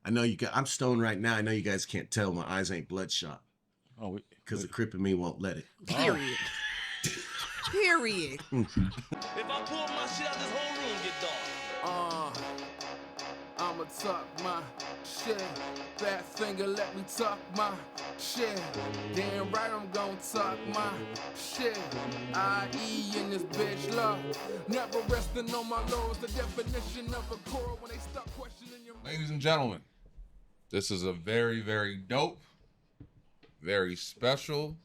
I know you guys, I'm stoned right now. I know you guys can't tell. My eyes ain't bloodshot. Oh, because the crip in me won't let it. Period. Period. If I pull my shit out, this whole room get dark. I'ma talk my shit. Fat finger, let me talk my shit. Damn right I'm gonna talk my shit. I.E. in this bitch love. Never resting on my laurels. The definition of a core when they start questioning your. Ladies and gentlemen, this is a very, very dope, very special,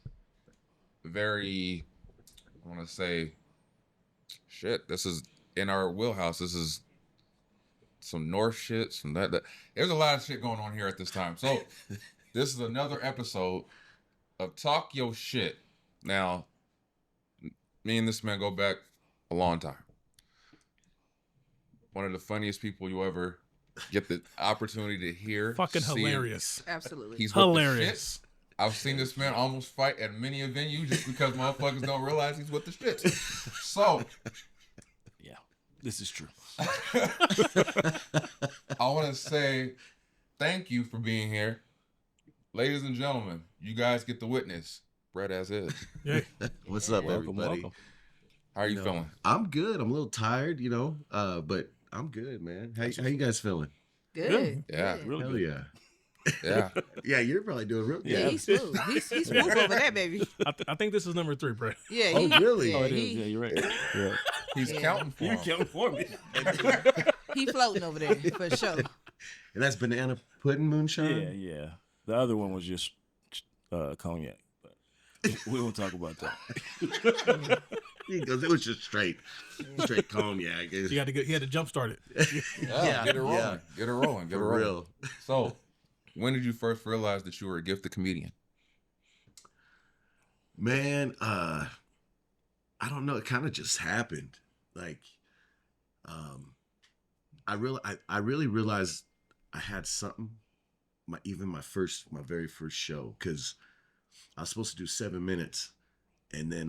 very, I want to say, shit, this is in our wheelhouse. This is some North shit, some that. There's a lot of shit going on here at this time. So this is another episode of Talk Your Shit. Now, me and this man go back a long time. One of the funniest people you ever get the opportunity to hear. Fucking hilarious. Absolutely. He's hilarious. I've seen this man almost fight at many a venue just because motherfuckers don't realize he's with the shits. So, yeah, this is true. I want to say thank you for being here. Ladies and gentlemen, you guys get to witness Brett as is. Yeah. What's up, Welcome, everybody? welcome. How are you feeling? I'm good. I'm a little tired, but I'm good, man. How you guys feeling? Good. Yeah. Good. Really Hell good. yeah. Yeah. Yeah, you're probably doing real good. Yeah, he's smooth. He's smooth over there, baby. I think this is number 3, Brett. Yeah. Oh, really? Yeah, Oh, it is. Yeah, you're right. Yeah. He's counting for You're him. counting for me. he floating over there for sure. And that's banana pudding moonshine? Yeah, yeah. The other one was just cognac, but we won't talk about that. He goes, it was just straight cognac. He had to jump start it. Yeah, get it rolling. yeah. Get it rolling. Get it For rolling. real. So, when did you first realize that you were a gifted comedian? Man, I don't know. It kind of just happened. Like, I really realized I had something. My very first show, because I was supposed to do 7 minutes, and then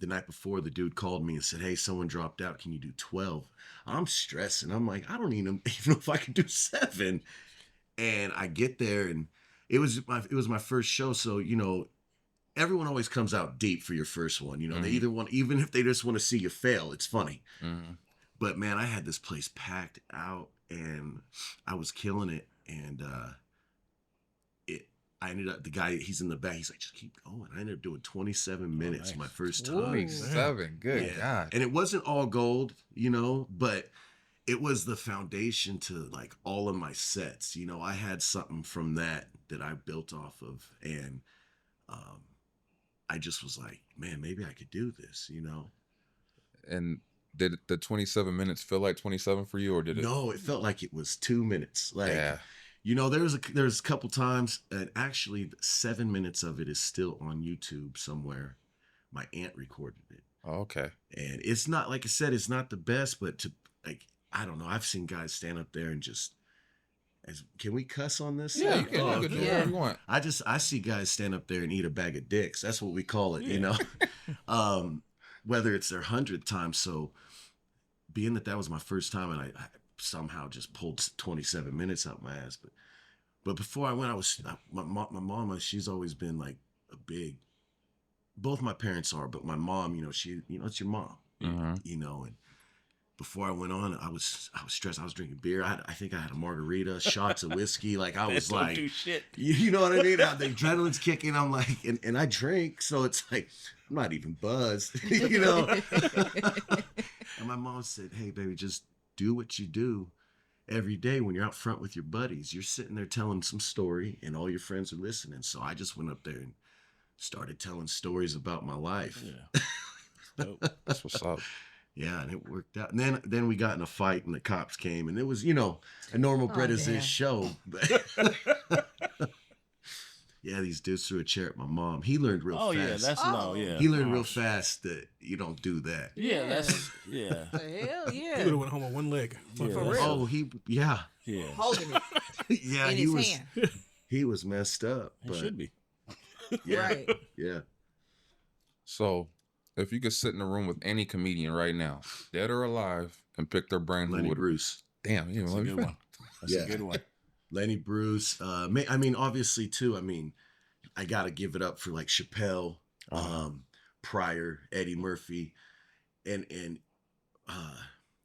the night before, the dude called me and said, "Hey, someone dropped out. Can you do 12?" I'm stressing. I'm like, I don't even know if I can do 7. And I get there, and it was my first show, so everyone always comes out deep for your first one. They either want, even if they just want to see you fail, it's funny. Mm-hmm. But man, I had this place packed out, and I was killing it. And I ended up, the guy, he's in the back, he's like, just keep going. I ended up doing 27 minutes nice. my first time. 27. Good Yeah. God. And it wasn't all gold, but it was the foundation to like all of my sets. I had something from that I built off of. And I just was like, man, maybe I could do this, And did the 27 minutes feel like 27 for you, or did it? No, it felt like it was 2 minutes. Like, Yeah. there's a couple times, and actually 7 minutes of it is still on YouTube somewhere. My aunt recorded it. Oh, okay. And it's not, like I said, it's not the best, but I don't know. I've seen guys stand up there and just, can we cuss on this? Yeah, you can, Oh, you can do yeah. whatever you want. I see guys stand up there and eat a bag of dicks. That's what we call it, whether it's their 100th time. So being that was my first time, and I somehow just pulled 27 minutes out my ass. But before I went, my mama, she's always been like a big, both my parents are, but my mom, she, it's your mom, Mhm. and before I went on, I was stressed. I was drinking beer. I think I had a margarita, shots of whiskey. Like I was Don't like, do shit. you know what I mean? The adrenaline's kicking. I'm like, and I drink, so it's like I'm not even buzzed, And my mom said, "Hey, baby, just do what you do every day when you're out front with your buddies. You're sitting there telling some story, and all your friends are listening." So I just went up there and started telling stories about my life. Yeah. Dope. That's what's up. Yeah, and it worked out. And then we got in a fight, and the cops came, and it was, a normal Brett is damn. his show. But yeah, these dudes threw a chair at my mom. He learned real Oh fast. yeah, that's Oh. no, yeah. He learned Oh, real fast that you don't do that. Yeah, that's yeah, The hell He yeah. would have went home on one leg. Yeah, For that's- real. Oh, yeah, yeah. Holding it yeah. in He his was hand. he was messed up. It But should be. yeah, Right. yeah. So, if you could sit in a room with any comedian right now, dead or alive, and pick their brain, who Lenny would? Bruce. Damn, you That's know, a good one. That's Yeah. a good one. Lenny Bruce. I mean, obviously too. I mean, I gotta give it up for like Chappelle, Pryor, Eddie Murphy, and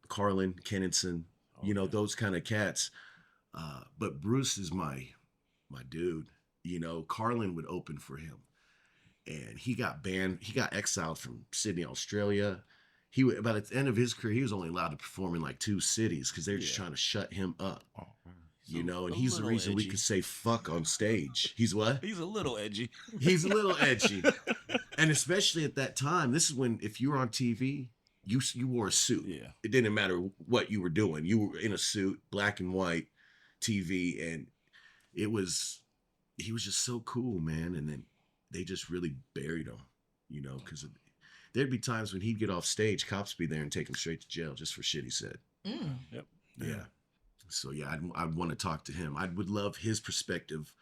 Carlin, Kennison. You know, those kind of cats. But Bruce is my dude. You know, Carlin would open for him, and he got banned. He got exiled from Sydney, Australia. By the end of his career, he was only allowed to perform in like 2 cities because they were just trying to shut him up. You know, and a he's the little reason we edgy. could say fuck on stage. He's what? He's a little edgy. He's a little edgy. And especially at that time, this is when if you were on TV, you wore a suit. Yeah. It didn't matter what you were doing. You were in a suit, black and white TV, and he was just so cool, man. And then they just really buried him, you know, because there'd be times when he'd get off stage, cops be there and take him straight to jail just for shit he said. Yep. Yeah. So yeah, I'd want to talk to him. I would love his perspective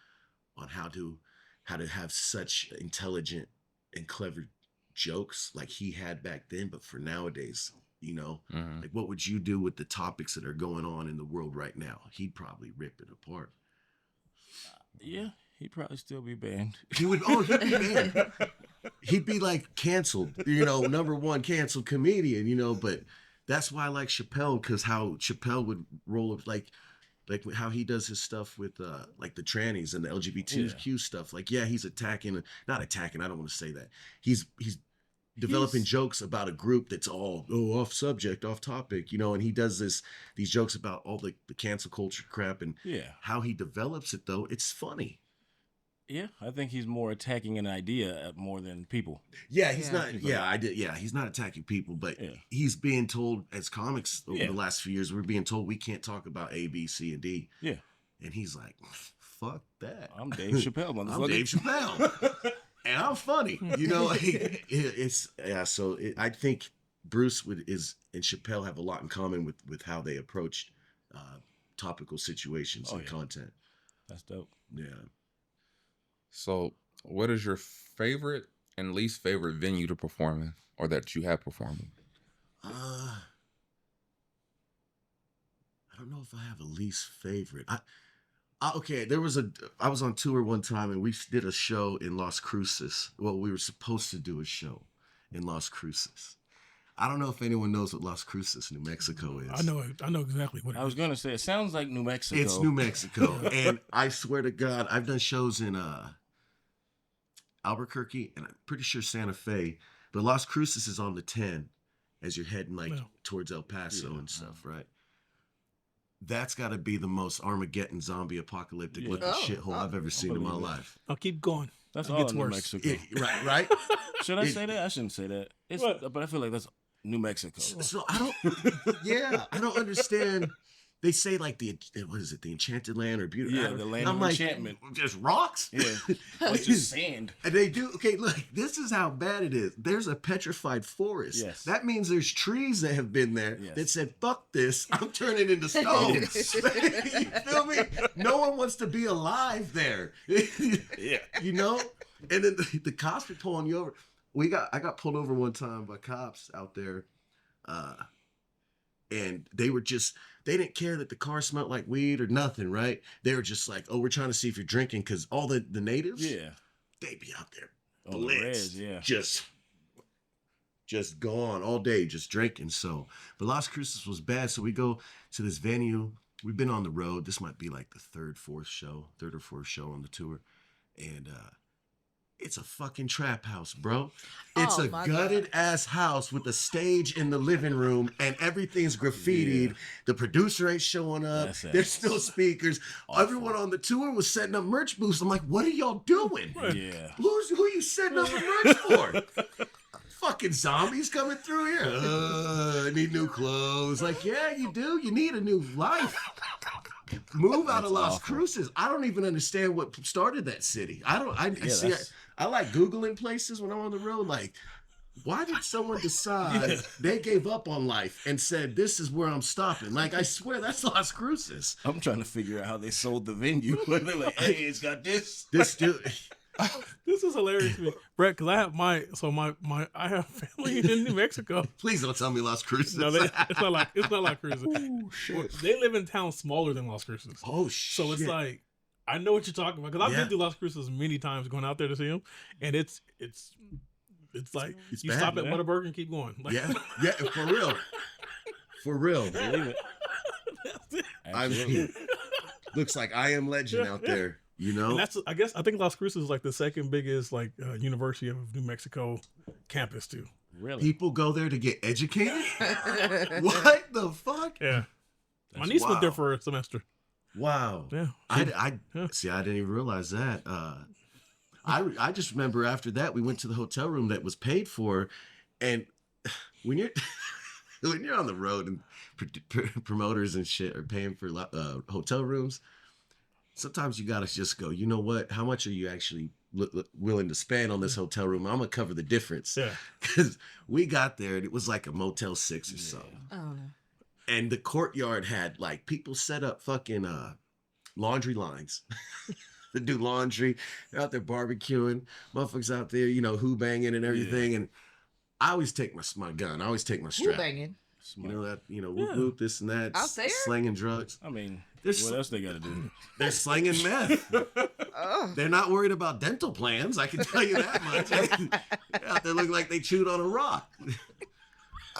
on how to have such intelligent and clever jokes like he had back then, but for nowadays, you know, like what would you do with the topics that are going on in the world right now? He'd probably rip it apart. Yeah, he'd probably still be banned. He would. Oh, he'd be banned. He'd be like canceled. You know, #1 canceled comedian. You know, but that's why I like Chappelle, because how Chappelle would roll up, like how he does his stuff with like the trannies and the LGBTQ stuff. Like, yeah, he's not attacking. I don't want to say that. He's developing jokes about a group that's all off subject, off topic, you know, and he does these jokes about all the cancel culture crap and how he develops it though. It's funny. Yeah, I think he's more attacking an idea more than people. Yeah, he's not. Yeah, I did. Yeah, he's not attacking people, but he's being told as comics over the last few years, we're being told we can't talk about A, B, C, and D. Yeah, and he's like, "Fuck that! I'm Dave Chappelle, motherfucker. I'm Dave Chappelle, and I'm funny." You know, So I think Bruce and Chappelle have a lot in common with how they approach topical situations and content. That's dope. Yeah. So, what is your favorite and least favorite venue to perform in, or that you have performed in? I don't know if I have a least favorite. Okay, I was on tour one time and we did a show in Las Cruces. Well, we were supposed to do a show in Las Cruces. I don't know if anyone knows what Las Cruces, New Mexico is. I know exactly what it is. I was gonna say it sounds like New Mexico. It's New Mexico, and I swear to God, I've done shows in Albuquerque and I'm pretty sure Santa Fe, but Las Cruces is on the 10 as you're heading towards El Paso and stuff, right? That's got to be the most Armageddon zombie apocalyptic looking shithole I've ever seen in my life. I'll keep going. That's it all gets in New worse. Mexico. Right? Should I say that? I shouldn't say that. But I feel like that's New Mexico. So I don't understand. They say like the Enchanted Land or Beautiful. Yeah, the land of enchantment. Just rocks. Yeah, like just sand. And they do. Okay, look, this is how bad it is. There's a petrified forest. Yes. That means there's trees that have been there that said, "Fuck this, I'm turning into stone." You feel me? No one wants to be alive there. Yeah. You know. And then the cops are pulling you over. I got pulled over one time by cops out there, and they didn't care that the car smelled like weed or nothing, right? They were just like, "Oh, we're trying to see if you're drinking," because all the natives, they'd be out there blitzed, just gone all day, just drinking. So, but Las Cruces was bad. So we go to this venue. We've been on the road. This might be like the third or fourth show on the tour, and it's a fucking trap house, bro. It's a gutted ass house with a stage in the living room and everything's graffitied. Yeah. The producer ain't showing up. There's no speakers. Awful. Everyone on the tour was setting up merch booths. I'm like, what are y'all doing? Yeah. Who you setting up a merch for? Fucking zombies coming through here. I need new clothes. Like, yeah, you do. You need a new life. Move out of Las Cruces. I don't even understand what started that city. I like Googling places when I'm on the road. Like, why did someone decide they gave up on life and said, this is where I'm stopping? Like, I swear that's Las Cruces. I'm trying to figure out how they sold the venue. They're like, hey, it's got this. This dude. This is hilarious to me, Brett, because I have I have family in New Mexico. Please don't tell me Las Cruces. No, it's not like Cruces. They live in towns smaller than Las Cruces. Oh shit. So it's like, I know what you're talking about because I've Yeah. been to Las Cruces many times going out there to see them, and it's like It's you bad, stop at man. Whataburger and keep going. Like, yeah, for real. For real. Believe it. I Absolutely. mean, looks like I Am Legend out there, you know? And that's I think Las Cruces is like the second biggest University of New Mexico campus too. Really? People go there to get educated? What the fuck? Yeah, my That's niece went there wow. for a semester. Wow. Yeah, I Yeah. see. I didn't even realize that. I just remember after that we went to the hotel room that was paid for, and when you're when you're on the road and promoters and shit are paying for hotel rooms, sometimes you gotta just go. You know what? How much are you actually willing to spend on this hotel room? I'm gonna cover the difference. yeah. Because we got there and it was like a Motel 6 or something. Oh no. And the courtyard had like people set up fucking laundry lines to do laundry. They're out there barbecuing, motherfuckers out there, you know, who banging and everything. And I always take my gun. I always take my Who strap. banging? You know that, you know, whoop Yeah. whoop, this and that. Out there? Slinging drugs. I mean, There's what else they got to do? They're slinging meth. Oh. They're not worried about dental plans. I can tell you that much. They're out there looking like they chewed on a rock.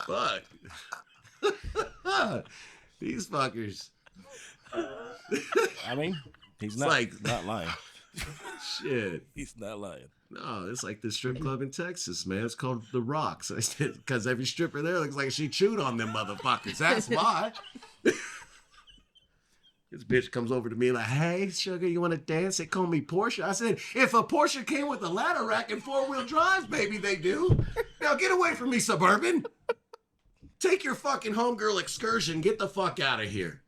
Fuck. These fuckers. I mean, he's It's not like- not lying. Shit. He's not lying. No, it's like this strip club in Texas, man. It's called The Rocks. Because every stripper there looks like she chewed on them motherfuckers. That's why. This bitch comes over to me like, hey, sugar, you want to dance? They call me Porsche. I said, if a Porsche came with a ladder rack and four-wheel drives, baby, they do. Now get away from me, Suburban. Take your fucking homegirl excursion. Get the fuck out of here.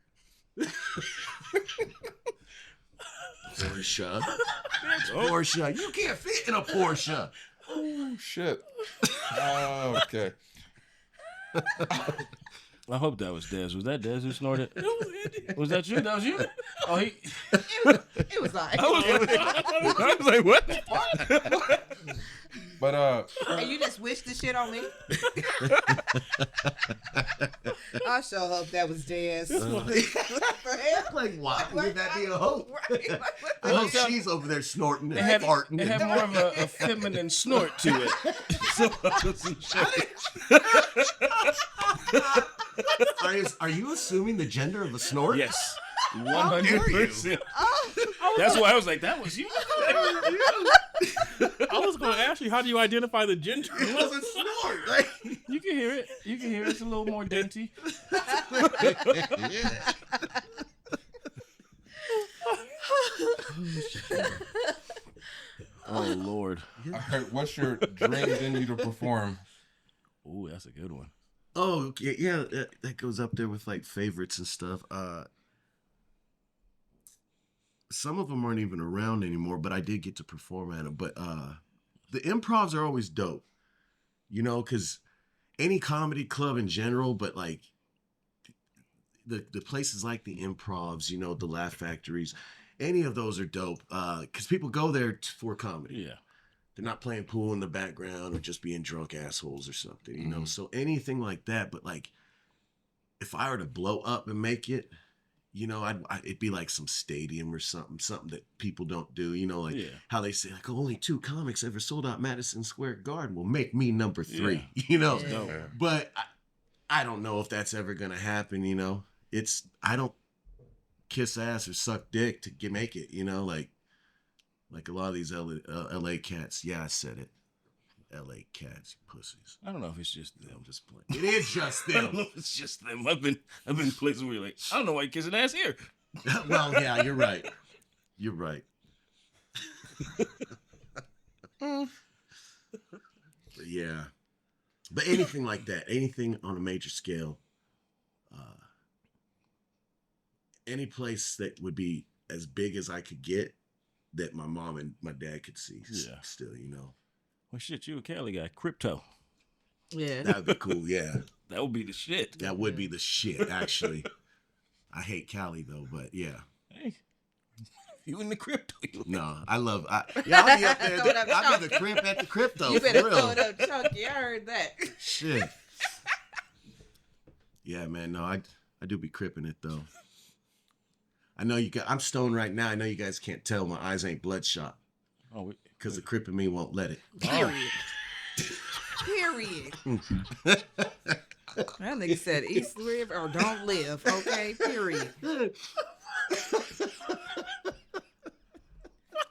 Porsche. Porsche. You can't fit in a Porsche. Oh shit. Oh, okay. I hope that was Dez. Was that Dez who snorted? Was that you? That was you? Oh, he. It was like, I was like, what? But and you just wished the shit on me. I sure hope that was Dez. What the hell? Like, why would that be a hope? Right. Like, what the I hell? hope she's over there snorting and It had, farting. it had and- more of a feminine snort to it. So I wasn't sure. Are you assuming the gender of a snort? Yes, dare you? 100%. That's why I was like, that was you. I was going to ask you, how do you identify the gender? It was a snort. Like, You can hear it. You can hear it. It's a little more denty. Oh Lord. all right, what's your dream venue to perform? Ooh, that's a good one. oh, okay, yeah, that goes up there with like favorites and stuff. Some of them aren't even around anymore, but I did get to perform at them. But the improvs are always dope, you know, because any comedy club in general, but like the places like the improvs, you know, the Laugh Factories, any of those are dope because people go there for comedy. Yeah. They're not playing pool in the background or just being drunk assholes or something, you know? So anything like that. But like, if I were to blow up and make it, you know, it'd be like some stadium or something that people don't do, you know, like Yeah. how they say like only 2 comics ever sold out Madison Square Garden. Well, make me number 3, you know? Yeah. Dope. But I don't know if that's ever going to happen, you know? I don't kiss ass or suck dick to make it, you know? Like a lot of these LA cats. Yeah, I said it. LA cats, you pussies. I don't know if it's just them. I'm just playing. It is just I don't them. know if it's just them. I've been places where you're like, I don't know why you're kissing ass here. Well, yeah, you're right. You're right. But yeah. But anything like that, anything on a major scale, any place that would be as big as I could get that my mom and my dad could see Yeah. still, you know. Well, shit, you a Cali guy. Crypto. Yeah. That would be cool, yeah. That would be the shit. That would be the shit, actually. I hate Cali, though, but yeah. Hey, You in the crypto? No, I'll be up there. Throw it up I'll be chunky. the crimp at the crypto. You for better real. throw it up chunky. I heard that. Shit. Yeah, man. No, I do be cripping it though. I know I'm stoned right now. I know you guys can't tell. My eyes ain't bloodshot Oh, because the crip in me won't let it. Period. Period. That nigga said East live or don't live. Okay. Period.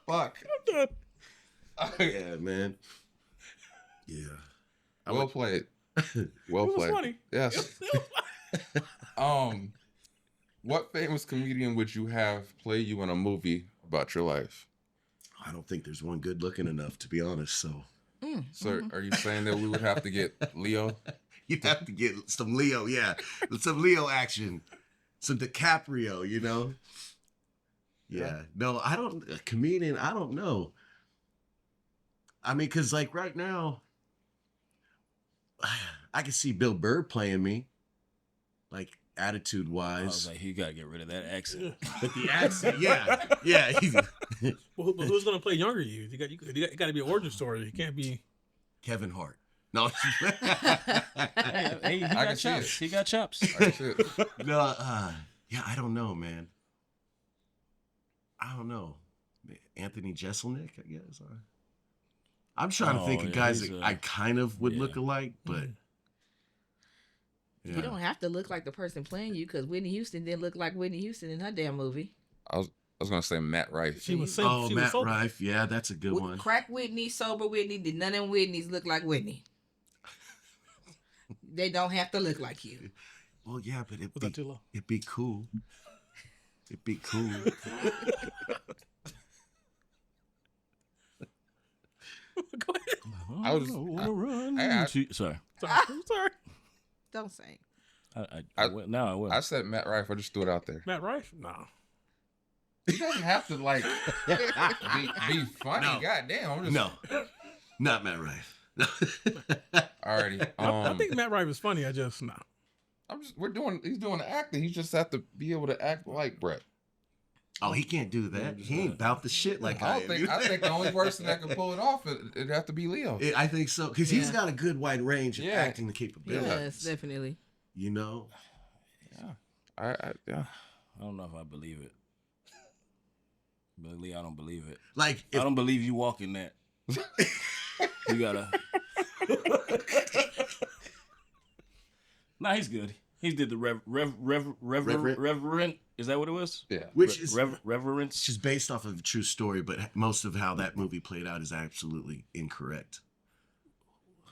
Fuck. Yeah, man. Yeah. Well played. Well It was played. funny. Yes. What famous comedian would you have play you in a movie about your life? I don't think there's one good looking enough, to be honest. So So are you saying that we would have to get Leo? you'd have to get some Leo, yeah. Some Leo action. Some DiCaprio, you know? Yeah. No, a comedian, I don't know. I mean, because like right now, I can see Bill Burr playing me, like attitude I was wise. like, you gotta get rid of that accent. But the accent, yeah. Well, who's gonna play younger you? You got to be an origin story. You can't be. Kevin Hart. No, Hey, he I got can see chops. it. He got chops. That's it. no, yeah, I don't know, man. I don't know. Anthony Jeselnik, I guess. I'm trying to think Oh, of yeah, guys he's, that I kind of would yeah. look alike, but You don't have to look like the person playing you because Whitney Houston didn't look like Whitney Houston in her damn movie. I was gonna say Matt Rife. She was sing, Oh, she was Matt sober. Rife. Yeah, that's a good one. Crack Whitney, sober Whitney, did none of them Whitneys look like Whitney? They don't have to look like you. Well, yeah, but Was that too low? it'd be cool. It'd be cool. Go ahead. I was- wanna run. I- Sorry. Sorry. Don't sing. I will. Now I will. I said Matt Rife. I just threw it out there. Matt Rife? No. He doesn't have to like be funny. No. Goddamn. I'm just, No, not Matt Rife. No. Alrighty. I think Matt Rife is funny. I just no. He's doing the acting. He just have to be able to act like Brett. Oh, he can't do that. He ain't about the shit like I am. I think the only person that can pull it off, it'd have to be Leo. I think so, because he's Yeah. got a good wide range of Yeah. acting capabilities. Yes, definitely. You know, Yeah. I don't know if I believe it. Billy, I don't believe it. like I if, don't believe you walking that. You gotta. Nah, he's good. He did the reverend. Is that what it was? Yeah. which is Reverence. just based off of a true story, but most of how that movie played out is absolutely incorrect.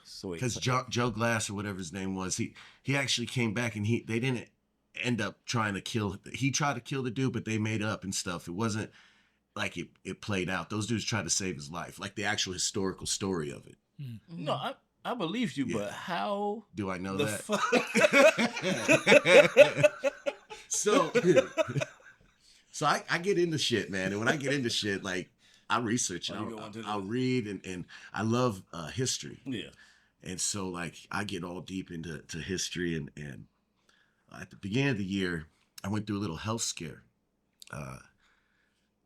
So wait, Because Joe Glass or whatever his name was, he actually came back and they didn't end up trying to kill. He tried to kill the dude, but they made up and stuff. It wasn't like it played out. Those dudes tried to save his life, like the actual historical story of it. no, I believe you, Yeah. but how Do I know the that? fuck? So I get into shit, man. And when I get into shit, like I research it. Oh, you go into the- I'll read and I love history. Yeah. And so like I get all deep into history and at the beginning of the year, I went through a little health scare.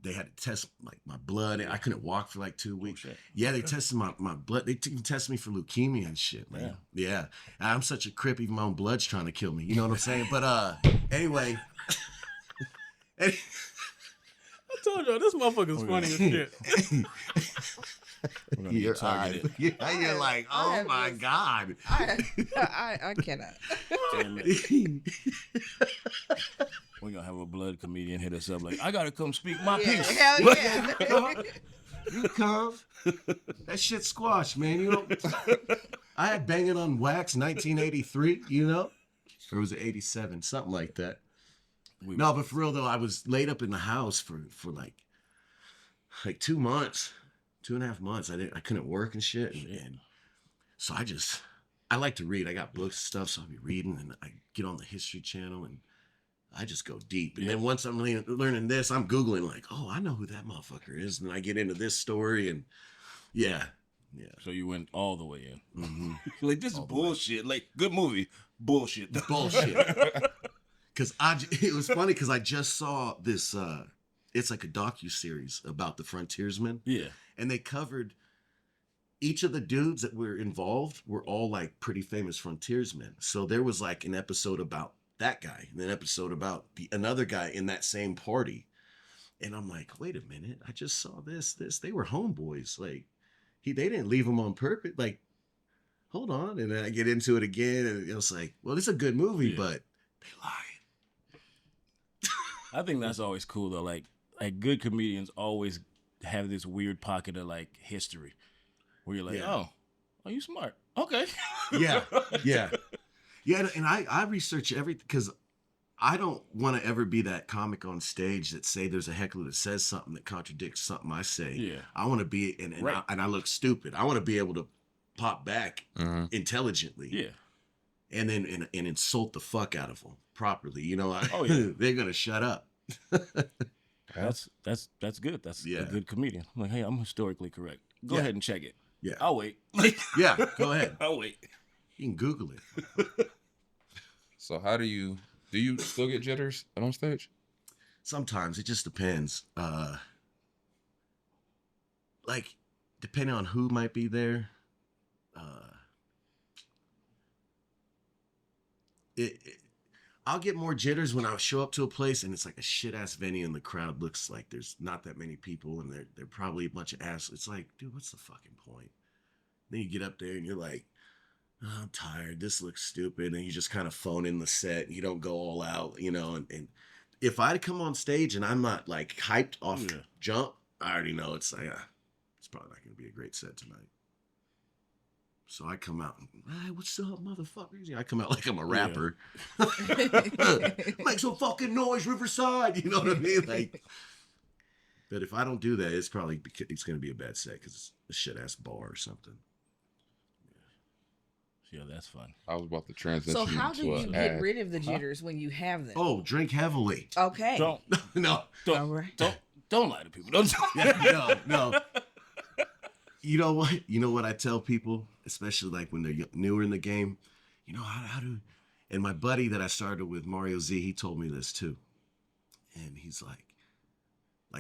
They had to test like my blood. I couldn't walk for like 2 weeks. shit. Yeah, they tested my blood. They even tested me for leukemia and shit, man. Yeah. And I'm such a crip, even my own blood's trying to kill me. You know what I'm saying? But anyway. I told y'all this motherfucker's funny as shit. We're gonna get targeted. You're like, I oh have my this- God. I cannot. Damn it. We're gonna have a blood comedian hit us up like, I gotta come speak my Yeah, piece. hell yeah. You come. That shit squashed, man. You know, I had Banging on Wax 1983, you know? Or was it 87? Something like that. No, but for real though, I was laid up in the house for like 2 months, 2.5 months. I couldn't work and shit. And so I like to read. I got books and stuff, so I'll be reading and I get on the History Channel and I just go deep. And then once I'm learning this, I'm Googling like, oh, I know who that motherfucker is. And I get into this story and yeah. So you went all the way in. Mm-hmm. Like, this is bullshit. Like, good movie. Bullshit. Bullshit. Because it was funny because I just saw this it's like a docu-series about the frontiersmen. Yeah. And they covered each of the dudes that were involved were all like pretty famous frontiersmen. So there was like an episode about that guy, and an episode about another guy in that same party. And I'm like, wait a minute, I just saw this. They were homeboys. Like, they didn't leave him on purpose. Like, hold on. And then I get into it again, and it was like, well, it's a good movie, but they lied. I think that's always cool though. Like good comedians always have this weird pocket of like history where you're like, oh, you smart. Okay. Yeah. And I research everything because I don't want to ever be that comic on stage that say there's a heckler that says something that contradicts something I say. Yeah. I want to be, and Right. I look stupid. I want to be able to pop back intelligently. Yeah. And then and insult the fuck out of them properly. You know, Oh, yeah. they're gonna shut up. That's good. That's Yeah. a good comedian. I'm like, hey, I'm historically correct. Go Yeah. ahead and check it. Yeah, I'll wait. Like, yeah. Go ahead. I'll wait. You can Google it. So how do you still get jitters on stage? Sometimes it just depends. Like depending on who might be there. I'll get more jitters when I show up to a place and it's like a shit ass venue and the crowd looks like there's not that many people and they're probably a bunch of ass. It's like, dude, what's the fucking point? Then you get up there and you're like, oh, I'm tired. This looks stupid. And you just kind of phone in the set. And you don't go all out, you know. And if I come on stage and I'm not like hyped off jump, I already know it's like, it's probably not going to be a great set tonight. So I come out and, hey, what's up, motherfuckers? I come out like I'm a rapper. Make some fucking noise, Riverside. You know what I mean? Like, but if I don't do that, it's going to be a bad set because it's a shit ass bar or something. Yeah, that's fun. I was about to transition. So how do to you an get ad. rid of the jitters when you have them? Oh, drink heavily. Okay. Don't No. All right. don't lie to people. Don't. No. You know what I tell people, especially like when they're newer in the game, you know, how do, and my buddy that I started with, Mario Z, he told me this too. And he's like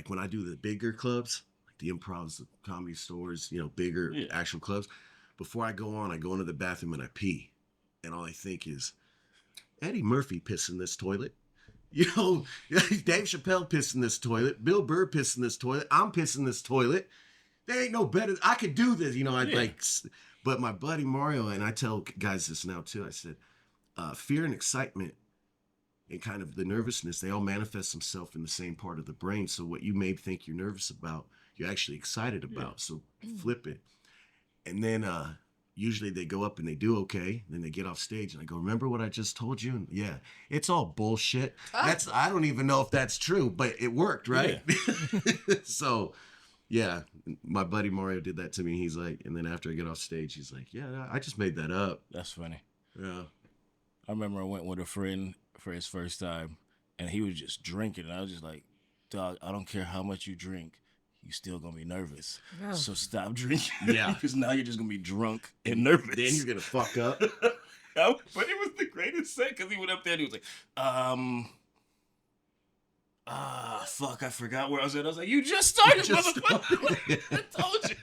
when I do the bigger clubs, like the improvs, the comedy stores, you know, bigger actual clubs, before I go into the bathroom and I pee. And all I think is, Eddie Murphy pissed in this toilet. You know, Dave Chappelle pissed in this toilet. Bill Burr pissed in this toilet. I'm pissing this toilet. There ain't no better. I could do this, you know. But my buddy Mario, and I tell guys this now too. I said, fear and excitement, and kind of the nervousness, they all manifest themselves in the same part of the brain. So what you may think you're nervous about, you're actually excited about. So flip it, and then usually they go up and they do okay. Then they get off stage, and I go, "Remember what I just told you?" And yeah, it's all bullshit. I don't even know if that's true, but it worked, right? Yeah. So. Yeah, my buddy Mario did that to me. He's like, and then after I get off stage, he's like, yeah, I just made that up. That's funny. Yeah. I remember I went with a friend for his first time, and he was just drinking, and I was just like, dog, I don't care how much you drink, you still gonna be nervous. Oh. So stop drinking. Yeah. Because now you're just gonna be drunk and nervous. Then you're gonna fuck up. But it was the greatest set because he went up there and he was like, fuck, I forgot where I was at. I was like, you just started, motherfucker. I told you.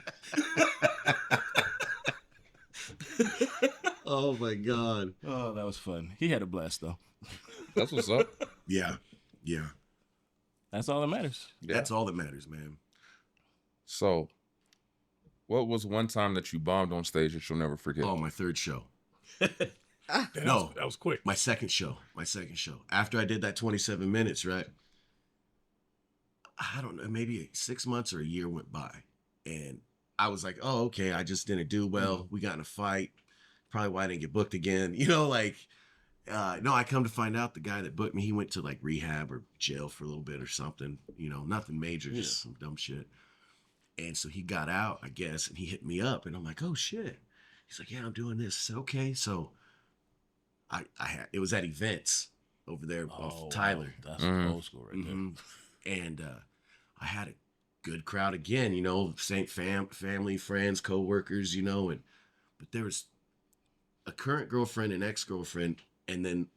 Oh my God. Oh, that was fun. He had a blast though. That's what's up. Yeah. That's all that matters. That's all that matters, man. So, what was one time that you bombed on stage that you'll never forget? Oh, my third show. Damn, that was quick. My second show. After I did that 27 minutes, right? I don't know, maybe 6 months or a year went by. And I was like, oh, okay, I just didn't do well. We got in a fight. Probably why I didn't get booked again. You know, like, no, I come to find out the guy that booked me, he went to like rehab or jail for a little bit or something. You know, nothing major, just some dumb shit. And so he got out, I guess, and he hit me up. And I'm like, oh, shit. He's like, yeah, I'm doing this. I said, okay. So it was at events over there off Tyler. That's old school right there. And I had a good crowd again, you know, same family, friends, co-workers, you know, but there was a current girlfriend and ex-girlfriend, and then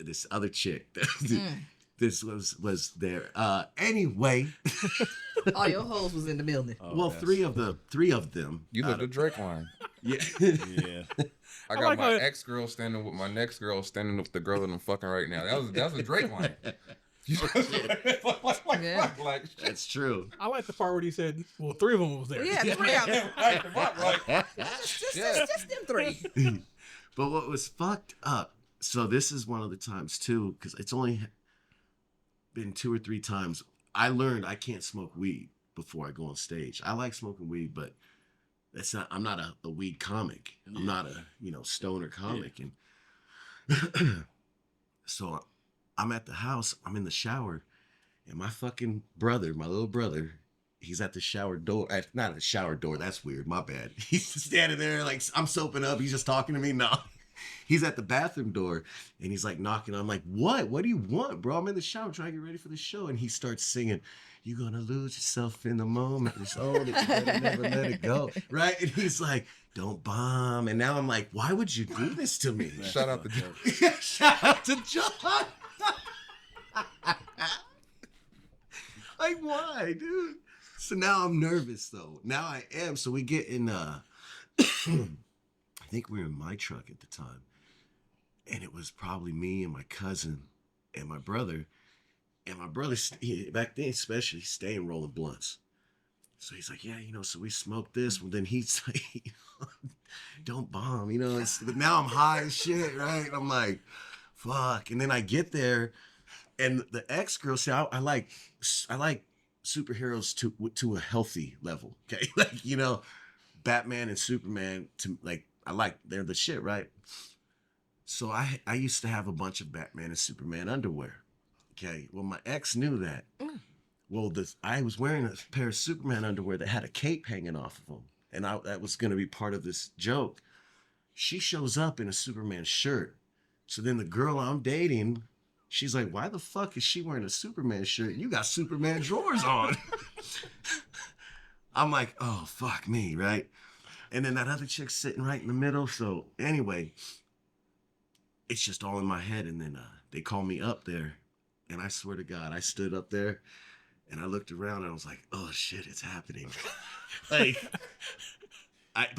this other chick. this was there. Anyway, All your hoes was in the building. Oh, well, that's- three of them. You live the Drake line. Yeah. Yeah. I got like my how- ex girl standing with my next girl standing with the girl that I'm fucking right now. That was a Drake line. Yeah. like, That's true. I like the part where he said, "Well, 3 of them was there." Yeah, 3 of them. like, Just them 3. But what was fucked up, so this is one of the times too, because it's only been 2 or 3 times. I learned I can't smoke weed before I go on stage. I like smoking weed, but I'm not a weed comic. I'm not a, stoner comic. And so I'm at the house, I'm in the shower, and my fucking brother, my little brother, he's at the shower door. Not at the shower door, that's weird, my bad. He's standing there like I'm soaping up, he's just talking to me. No. He's at the bathroom door and he's like knocking. I'm like, what? What do you want, bro? I'm in the shower trying to get ready for the show. And he starts singing, "You're gonna lose yourself in the moment. It's old, it's better never let it go." Right? And he's like, "Don't bomb." And now I'm like, why would you do this to me? shout out to Joe. Shout out to John. Like, why, dude? So now I'm nervous though. Now I am. So we get in I think we were in my truck at the time. And it was probably me and my cousin and my brother. And my brother, back then especially, staying rolling blunts. So he's like, yeah, so we smoked this. Well, then he's like, don't bomb, but now I'm high as shit, right? I'm like, fuck. And then I get there, and the ex-girl said, I like superheroes to a healthy level, okay? Like, Batman and Superman, they're the shit, right? So I used to have a bunch of Batman and Superman underwear. Okay, well, my ex knew that. Well, I was wearing a pair of Superman underwear that had a cape hanging off of them, and that was going to be part of this joke. She shows up in a Superman shirt. So then the girl I'm dating, she's like, "Why the fuck is she wearing a Superman shirt? You got Superman drawers on." I'm like, "Oh, fuck me," right? And then that other chick's sitting right in the middle. So anyway, it's just all in my head. And then they call me up there. And I swear to God, I stood up there and I looked around and I was like, oh shit, it's happening. But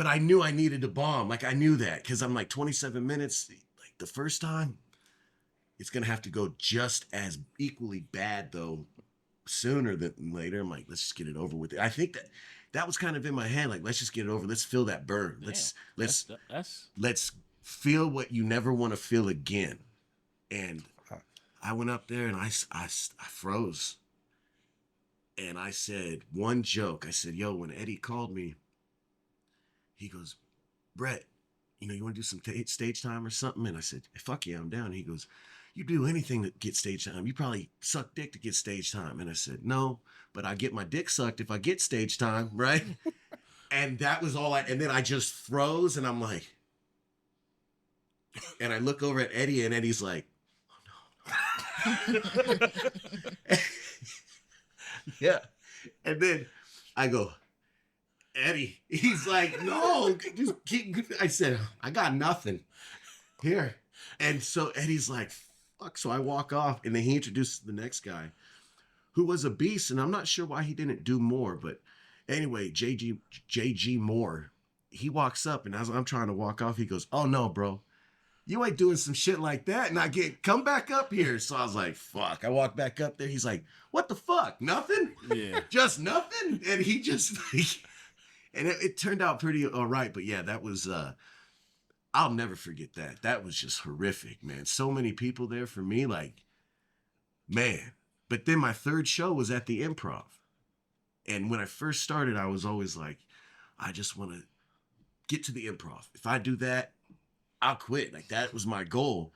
I knew I needed to bomb. Like I knew that because I'm like 27 minutes. Like the first time, it's going to have to go just as equally bad though, sooner than later. I'm like, let's just get it over with. I think that was kind of in my head. Like, let's just get it over. Let's feel that burn. Let's feel what you never want to feel again. And I went up there and I froze. And I said one joke. I said, yo, when Eddie called me, he goes, Brett, you want to do some stage time or something? And I said, fuck yeah, I'm down. He goes, you do anything to get stage time. You probably suck dick to get stage time. And I said, no, but I get my dick sucked if I get stage time, right? And that was all and then I just froze and I'm like, and I look over at Eddie and Eddie's like, yeah. And then I go, Eddie, he's like, no, just keep. I said, I got nothing here. And so Eddie's like, fuck. So I walk off and then he introduces the next guy who was a beast. And I'm not sure why he didn't do more. But anyway, JG Moore, he walks up and as I'm trying to walk off, he goes, oh no, bro. You ain't doing some shit like that. And come back up here. So I was like, fuck. I walk back up there. He's like, what the fuck? Nothing? Yeah. Just nothing? And he just like, and it turned out pretty all right. But yeah, that was, I'll never forget that. That was just horrific, man. So many people there for me, like, man. But then my third show was at the Improv. And when I first started, I was always like, I just want to get to the Improv. If I do that, I'll quit. Like that was my goal.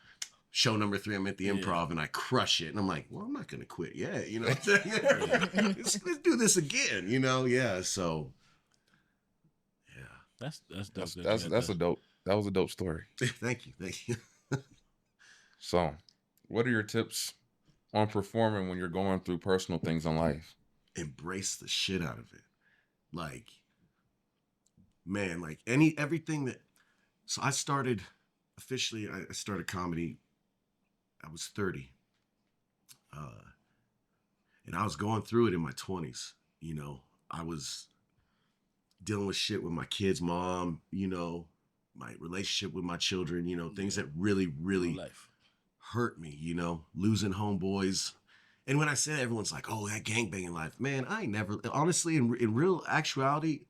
Show number 3, I'm at the Improv and I crush it. And I'm like, well, I'm not going to quit yet. Let's do this again, Yeah. So, yeah. That's dope. That's a dope. That was a dope story. Thank you. So, what are your tips on performing when you're going through personal things in life? Embrace the shit out of it. Like, man, like everything that. So I started officially. I started comedy. I was 30. And I was going through it in my 20s. You know, I was dealing with shit with my kid's mom, you know, my relationship with my children, you know, things that really, really Life. hurt me, you know, losing homeboys. And when I say that, everyone's like, oh, that gangbanging life. Man, I ain't never, honestly, in real actuality,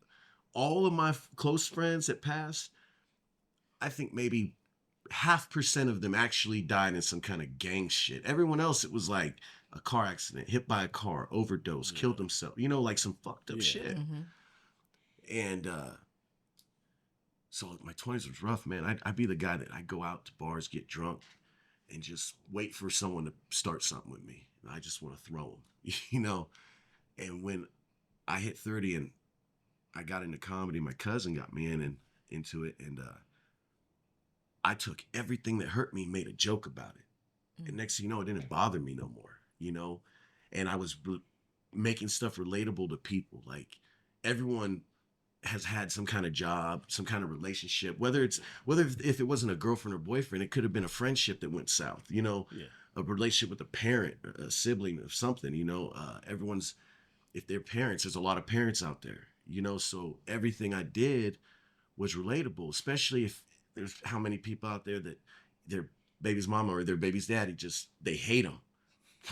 all of my close friends that passed, I think maybe 0.5% of them actually died in some kind of gang shit. Everyone else, it was like a car accident, hit by a car, overdose, killed themselves, you know, like some fucked up shit. And so my 20s was rough, man. I'd be the guy that I'd go out to bars, get drunk, and just wait for someone to start something with me. And I just want to throw them, you know? And when I hit 30 and I got into comedy, my cousin got me into it, and I took everything that hurt me, made a joke about it. And next thing you know, it didn't bother me no more, you know? And I was making stuff relatable to people. Like, everyone has had some kind of job, some kind of relationship, whether if it wasn't a girlfriend or boyfriend, it could have been a friendship that went south, you know, a relationship with a parent, a sibling of something, you know, if they're parents, there's a lot of parents out there, you know, so everything I did was relatable, especially if there's how many people out there that their baby's mama or their baby's daddy they hate them.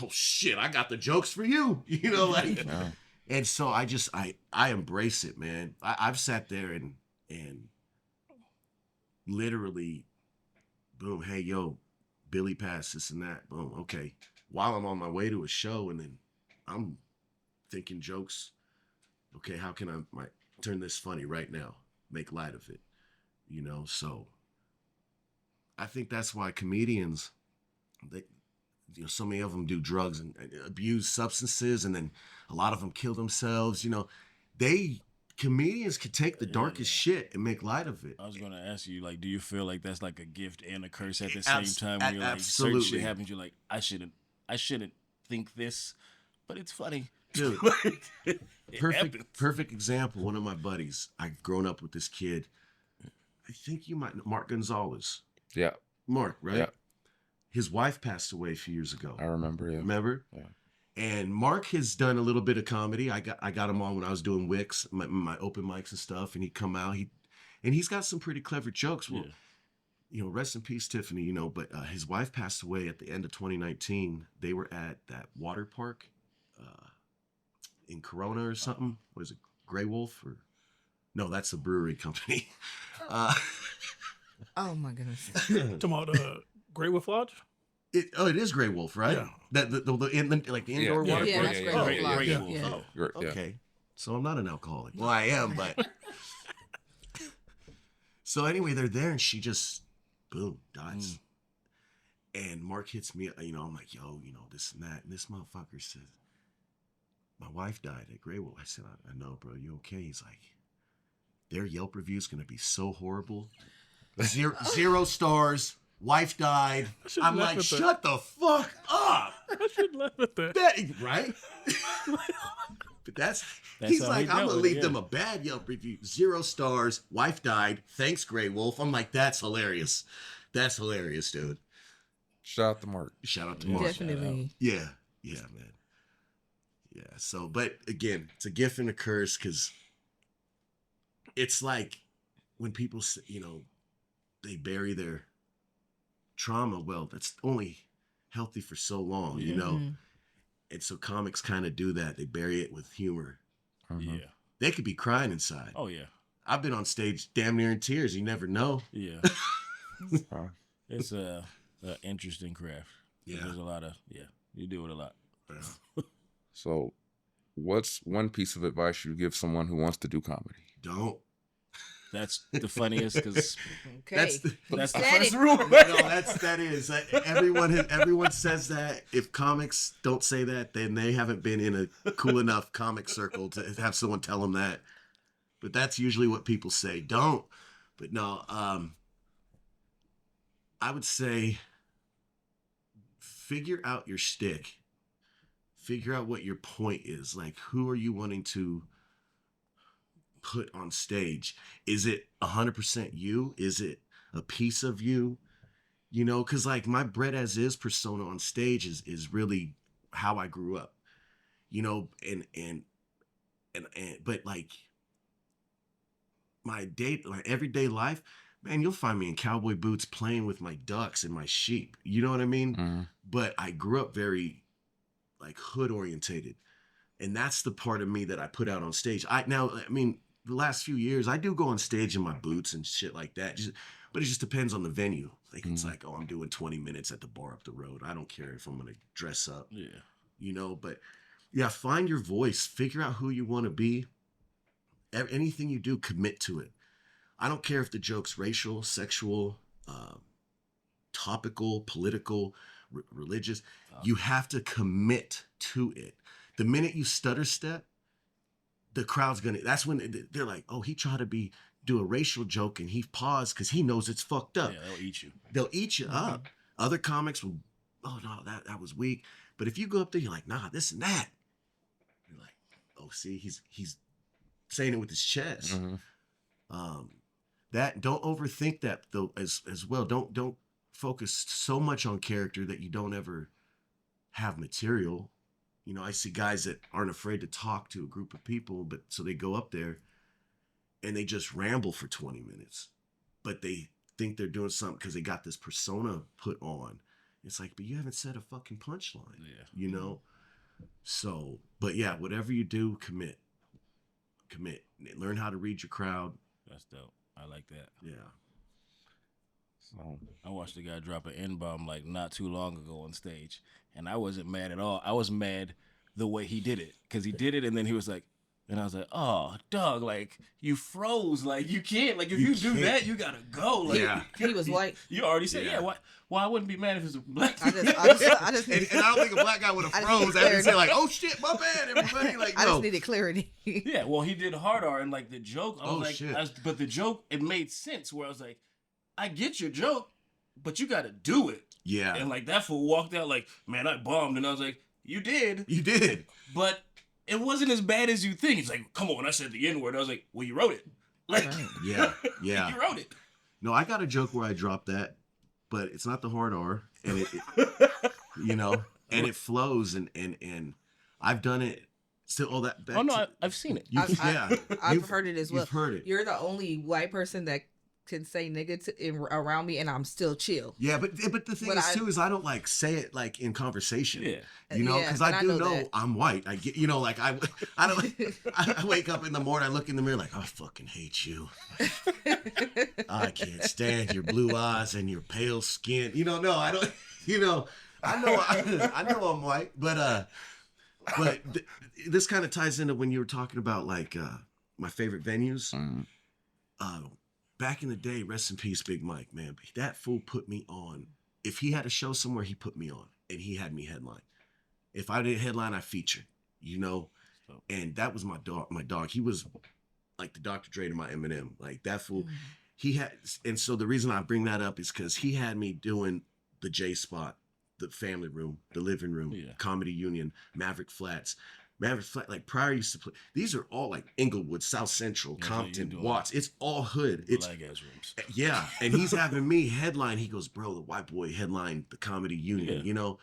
Oh shit, I got the jokes for you, you know, like, and so I embrace it, man. I've sat there and literally, boom, hey, yo, Billy passed, this and that, boom, okay. While I'm on my way to a show, and then I'm thinking jokes. Okay, how can I turn this funny right now? Make light of it, you know? So I think that's why comedians, you know, so many of them do drugs and abuse substances, and then a lot of them kill themselves. You know, comedians could take the darkest shit and make light of it. I was going to ask you, like, do you feel like that's like a gift and a curse at the same time? When you're like, absolutely. certain shit happens, you're like, I shouldn't think this, but it's funny. Dude, perfect example. One of my buddies, I've grown up with this kid. I think you might know Mark Gonzalez. Yeah. Mark, right? Yeah. His wife passed away a few years ago. I remember, yeah. Remember? Yeah. And Mark has done a little bit of comedy. I got him on when I was doing Wicks, my open mics and stuff, and he'd come out. He's got some pretty clever jokes. Well, you know, rest in peace, Tiffany, you know, but his wife passed away at the end of 2019. They were at that water park in Corona or something. What is it, Grey Wolf? Or no, that's a brewery company. Oh my goodness. Talking about Grey Wolf Lodge? It is Grey Wolf, right? Yeah. That the indoor water Yeah, park. that's yeah, great. yeah, yeah, Yeah. yeah. Oh, okay. So I'm not an alcoholic. Well, I am, but so anyway, they're there, and she just boom dies. And Mark hits me. You know, I'm like, yo, you know, this and that, and this motherfucker says, my wife died at Grey Wolf. I said, I know, bro. You okay? He's like, their Yelp review is gonna be so horrible. Zero stars. Wife died. I'm like, shut the fuck up. I should laugh at that. Right? But That's he's how like, he I'm dealt gonna with it, leave yeah. them a bad Yelp review. 0 stars. Wife died. Thanks, Grey Wolf. I'm like, that's hilarious. That's hilarious, dude. Shout out to Mark. Shout out to Mark. Definitely. Yeah, man. Yeah. So, but again, it's a gift and a curse, because it's like when people say, you know, they bury their trauma. Well, that's only healthy for so long, you know. And so comics kind of do that. They bury it with humor. Yeah. They could be crying inside. Oh yeah. I've been on stage damn near in tears. You never know. Yeah. It's a interesting craft. Yeah. There's a lot of you do it a lot. So, what's one piece of advice you give someone who wants to do comedy? Don't. That's the funniest, because Okay. that's the Said first it. rule. No, that is. Everyone says that. If comics don't say that, then they haven't been in a cool enough comic circle to have someone tell them that. But that's usually what people say. Don't. But no, I would say figure out your shtick. Figure out what your point is. Like, who are you wanting to put on stage? Is it 100% you? Is it a piece of you? You know, because like my Bread As Is persona on stage is really how I grew up, you know, and but like my everyday life, man, you'll find me in cowboy boots playing with my ducks and my sheep. You know what I mean? Mhm. But I grew up very like hood orientated. And that's the part of me that I put out on stage. I mean, the last few years, I do go on stage in my boots and shit like that. But it just depends on the venue. Like, it's like, oh, I'm doing 20 minutes at the bar up the road. I don't care if I'm going to dress up, you know? But yeah, find your voice. Figure out who you want to be. Anything you do, commit to it. I don't care if the joke's racial, sexual, topical, political, religious. You have to commit to it. The minute you stutter step, the crowd's that's when they're like, oh, he tried to do a racial joke and he paused because he knows it's fucked up. Yeah, they'll eat you. They'll eat you up. Other comics will, oh no, that was weak. But if you go up there, you're like, nah, this and that. You're like, oh, see, he's saying it with his chest. That don't overthink that though as well. Don't focus so much on character that you don't ever have material. You know, I see guys that aren't afraid to talk to a group of people, but so they go up there and they just ramble for 20 minutes, but they think they're doing something because they got this persona put on. It's like, but you haven't said a fucking punchline, you know? So, but yeah, whatever you do, commit. Learn how to read your crowd. That's dope. I like that. Yeah. So I watched a guy drop an N-bomb like not too long ago on stage, and I wasn't mad at all. I was mad the way he did it, because he did it, and then he was like, and I was like, oh, dog, like, you froze. Like, you can't. Like, if you do that, you gotta go. Like, Yeah. He was white. You already said, yeah. Why I wouldn't be mad if it's a black I just And I don't think a black guy would have I just froze need after say clarity. like, oh shit, my bad, everybody. Like, I no. just needed clarity. Yeah, well, he did hard R, and like the joke, I was Oh, like, shit. but the joke, it made sense where I was like, I get your joke, but you got to do it. Yeah. And like that fool walked out like, man, I bombed, and I was like, you did, You did. but it wasn't as bad as you think. He's like, come on, I said the N word. I was like, well, you wrote it. Like, Yeah. Yeah. you wrote it. No, I got a joke where I dropped that, but it's not the hard R, and it you know, and it flows, and I've done it. Still, all that. Oh no, I've seen it. I've heard it as well. You've heard it. You're the only white person that can say nigga around me, and I'm still chill. Yeah, but the thing too is I don't like say it like in conversation. Yeah. You know, Yeah, because and I I do know know that. I'm white. I get, you know, like I don't. I wake up in the morning, I look in the mirror like, I fucking hate you. I can't stand your blue eyes and your pale skin. You know, no, I don't. You know, I know I'm white, but this kind of ties into when you were talking about like my favorite venues. Back in the day, rest in peace, Big Mike, man. That fool put me on. If he had a show somewhere, he put me on, and he had me headline. If I didn't headline, I featured, you know? And that was my dog. He was like the Dr. Dre to my Eminem. Like that fool, he had, and so the reason I bring that up is because he had me doing the J Spot, the Family Room, the Living Room, Comedy Union, Maverick Flats, like Pryor used to play. These are all like Inglewood, South Central, Compton, Watts. It's all hood. It's Black ass rooms. Yeah, and he's having me headline. He goes, bro, the white boy headline the Comedy Union, you know?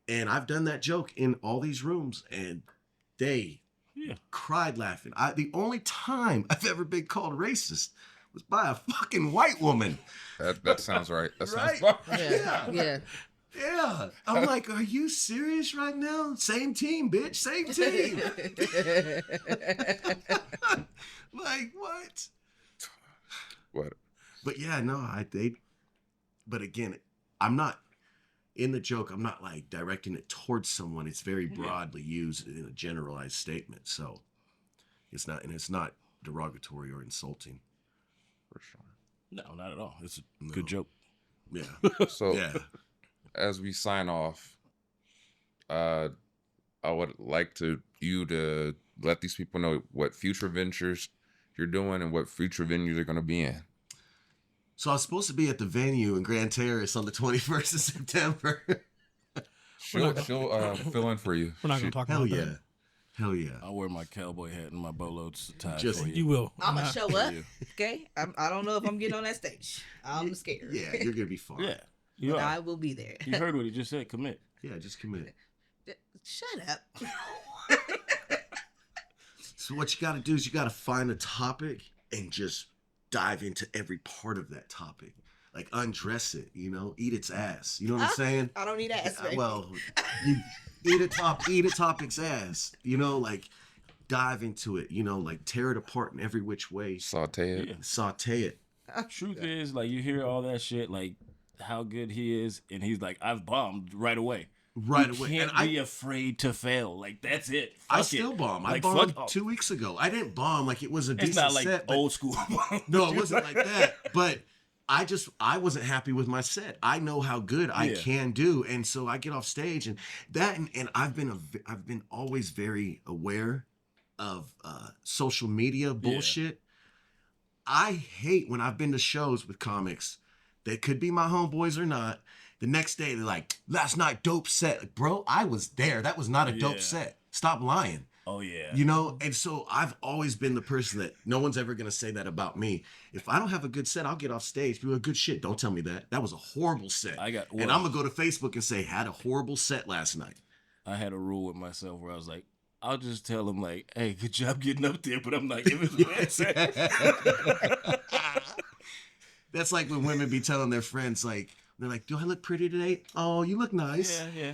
And I've done that joke in all these rooms, and they cried laughing. The only time I've ever been called racist was by a fucking white woman. that sounds right. That sounds Right? right. Yeah. Yeah. I'm like, are you serious right now? Same team, bitch. Same team. Like, what? What? But yeah, no, but again, I'm not in the joke. I'm not like directing it towards someone. It's very broadly used in a generalized statement. So it's not derogatory or insulting. For sure. No, not at all. It's a good joke. Yeah. So Yeah. as we sign off, I would like you to let these people know what future ventures you're doing and what future venues you're going to be in. So I was supposed to be at the venue in Grand Terrace on the 21st of September. She'll fill in for you. We're not going to talk Hell about yeah. that. Hell yeah. I'll wear my cowboy hat and my bolo tie Just- for you. You will. I'm gonna show up. Yeah. Okay. I don't know if I'm getting on that stage. I'm scared. Yeah, you're going to be fine. Yeah. You But are. I will be there. You heard what he just said. Commit. Yeah, just commit. Shut up. So what you got to do is you got to find a topic and just dive into every part of that topic. Like undress it, eat its ass. You know what I'm saying? I don't need ass, baby. Well, you eat a topic's ass. Like dive into it. Like tear it apart in every which way. Saute it. Yeah. Saute it. Truth is, like, you hear all that shit, like how good he is, and he's like, I've bombed right away. Right You away. can't And be afraid to fail. Like, that's it. I Fuck still it. bomb. I Like, bombed fuck- 2 weeks ago. I didn't bomb like it was a It's decent not like set. But old school. no, it wasn't like that. But I wasn't happy with my set. I know how good I Yeah. can do, and so I get off stage, and I've been always very aware of social media bullshit. I hate when I've been to shows with comics that could be my homeboys or not. The next day they're like, "Last night dope set." Like, bro, I was there. That was not a dope Yeah. set. Stop lying. Oh, yeah. And so I've always been the person that no one's ever going to say that about me. If I don't have a good set, I'll get off stage. People are good shit. Don't tell me that. That was a horrible set. And I'm going to go to Facebook and say, had a horrible set last night. I had a rule with myself where I was like, I'll just tell them, like, hey, good job getting up there. But I'm like, if it's a bad set. That's like when women be telling their friends, like, they're like, do I look pretty today? Oh, you look nice. Yeah.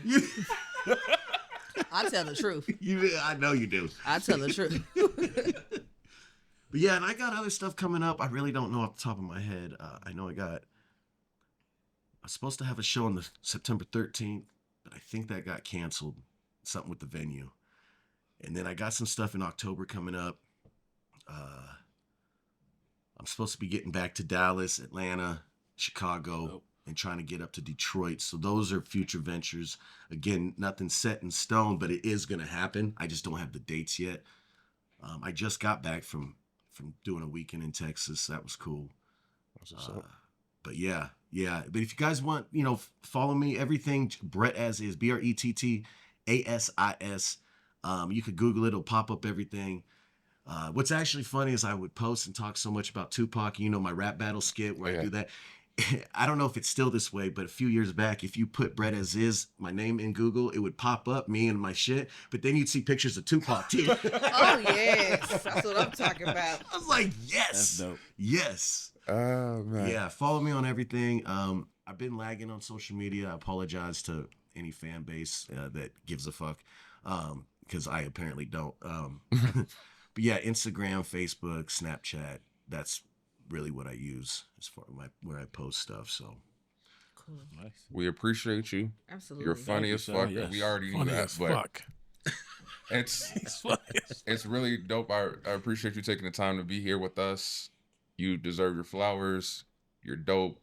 I tell the truth. I know you do. I tell the truth. But yeah, and I got other stuff coming up. I really don't know off the top of my head. I know I was supposed to have a show on the September 13th, but I think that got canceled. Something with the venue. And then I got some stuff in October coming up. I'm supposed to be getting back to Dallas, Atlanta, Chicago, and trying to get up to Detroit. So those are future ventures. Again, nothing set in stone, but it is going to happen. I just don't have the dates yet. I just got back from doing a weekend in Texas. That was cool. But yeah. But if you guys want, follow me, everything, Brett As Is, BRETTASIS. You could Google it. It'll pop up everything. What's actually funny is I would post and talk so much about Tupac, my rap battle skit where I do that. I don't know if it's still this way, but a few years back, if you put Brett As Is, my name in Google, it would pop up, me and my shit, but then you'd see pictures of Tupac too. Oh, yes. That's what I'm talking about. I was like, yes. That's dope. Yes. Oh, man. Yeah, follow me on everything. I've been lagging on social media. I apologize to any fan base that gives a fuck, because I apparently don't. But yeah, Instagram, Facebook, Snapchat, that's really what I use as far as where I post stuff. So Cool. Nice. We appreciate you. Absolutely. You're funny you, as sir. fuck. Yes. We already knew Funny that, as but fuck. it's really dope. I appreciate you taking the time to be here with us. You deserve your flowers. You're dope.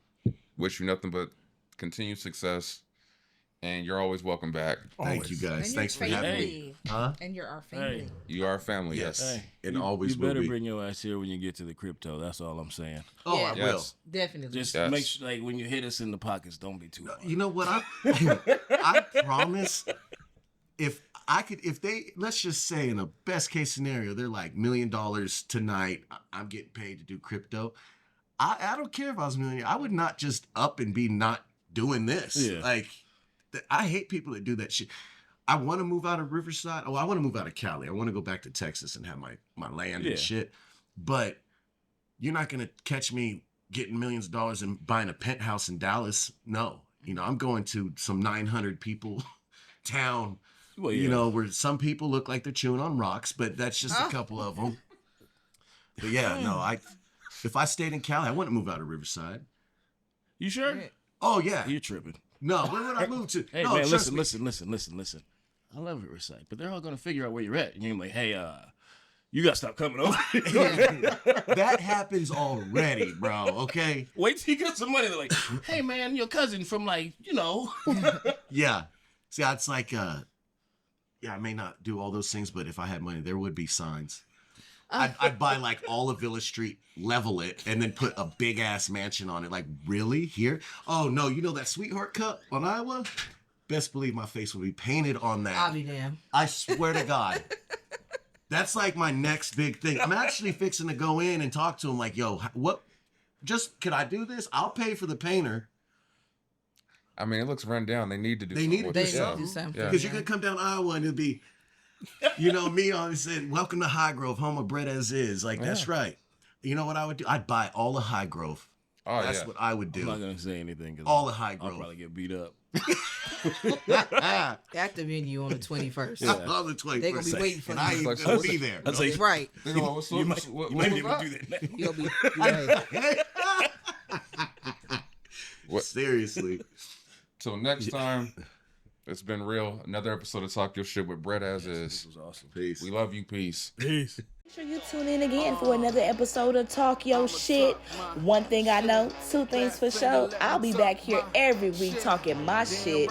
Wish you nothing but continued success. And you're always welcome back. thank you guys. And Thanks for you're having me. family. Huh? And you're our family. You are family. Yes. Yes. And you, always you will better be. bring your ass here when you get to the crypto. That's all I'm saying. Oh, Yeah. I will. Yes. Definitely. Just Yes. make sure, like, when you hit us in the pockets, don't be too hard. You know what? I promise if they, let's just say in a best case scenario, they're like $1 million tonight. I'm getting paid to do crypto. I don't care if I was a millionaire. I would not just up and be not doing this. Yeah. Like, I hate people that do that shit. I want to move out of Riverside. Oh, I want to move out of Cali. I want to go back to Texas and have my land Yeah. and shit. But you're not going to catch me getting millions of dollars and buying a penthouse in Dallas. No. I'm going to some 900 people town, Well, yeah. where some people look like they're chewing on rocks, but that's just a couple of them. But yeah, no, if I stayed in Cali, I wouldn't move out of Riverside. You sure? Yeah. Oh, yeah. You're tripping. No, where would I move to? Hey, no, man, trust listen. me. I love Riverside, but they're all going to figure out where you're at. And you're like, hey, you got to stop coming over. That happens already, bro, okay? Wait till you get some money. They're like, hey, man, your cousin from, like, Yeah. See, it's like, I may not do all those things, but if I had money, there would be signs. I'd buy like all of Villa Street, level it, and then put a big ass mansion on it. Like, really? Here? Oh no, that Sweetheart Cup on Iowa? Best believe my face will be painted on that. I'll be damned. I swear to God. That's like my next big thing. I'm actually fixing to go in and talk to him like, yo, could I do this? I'll pay for the painter. I mean, it looks run down. They need to do. They something need to with do They it. need to something. do something. Yeah. Because you could come down Iowa and it'd be, me on said, "Welcome to High Grove, home of bread as is." Like that's right. You know what I would do? I'd buy all the High Grove. Oh That's yeah. what I would I'm not do. gonna say anything because All the High I'll Grove. probably get beat up. At the venue on the 21st. All the 21st. They're gonna be waiting for and I you. ain't Like, gonna what's be it- there. That's like, Right. They go, what's you might, you might was even that? do that now. You'll be right. What- Seriously. Till next time, it's been real. Another episode of Talk Your Shit with Brett as This is. was awesome. Peace. We love you. Peace. Peace. Make sure you tune in again for another episode of Talk Your Shit. One thing I know, two things for sure. I'll be back here every week talking my shit.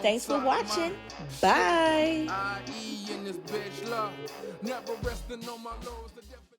Thanks for watching. Bye. I.E. in this bitch love. Never resting on my laurels.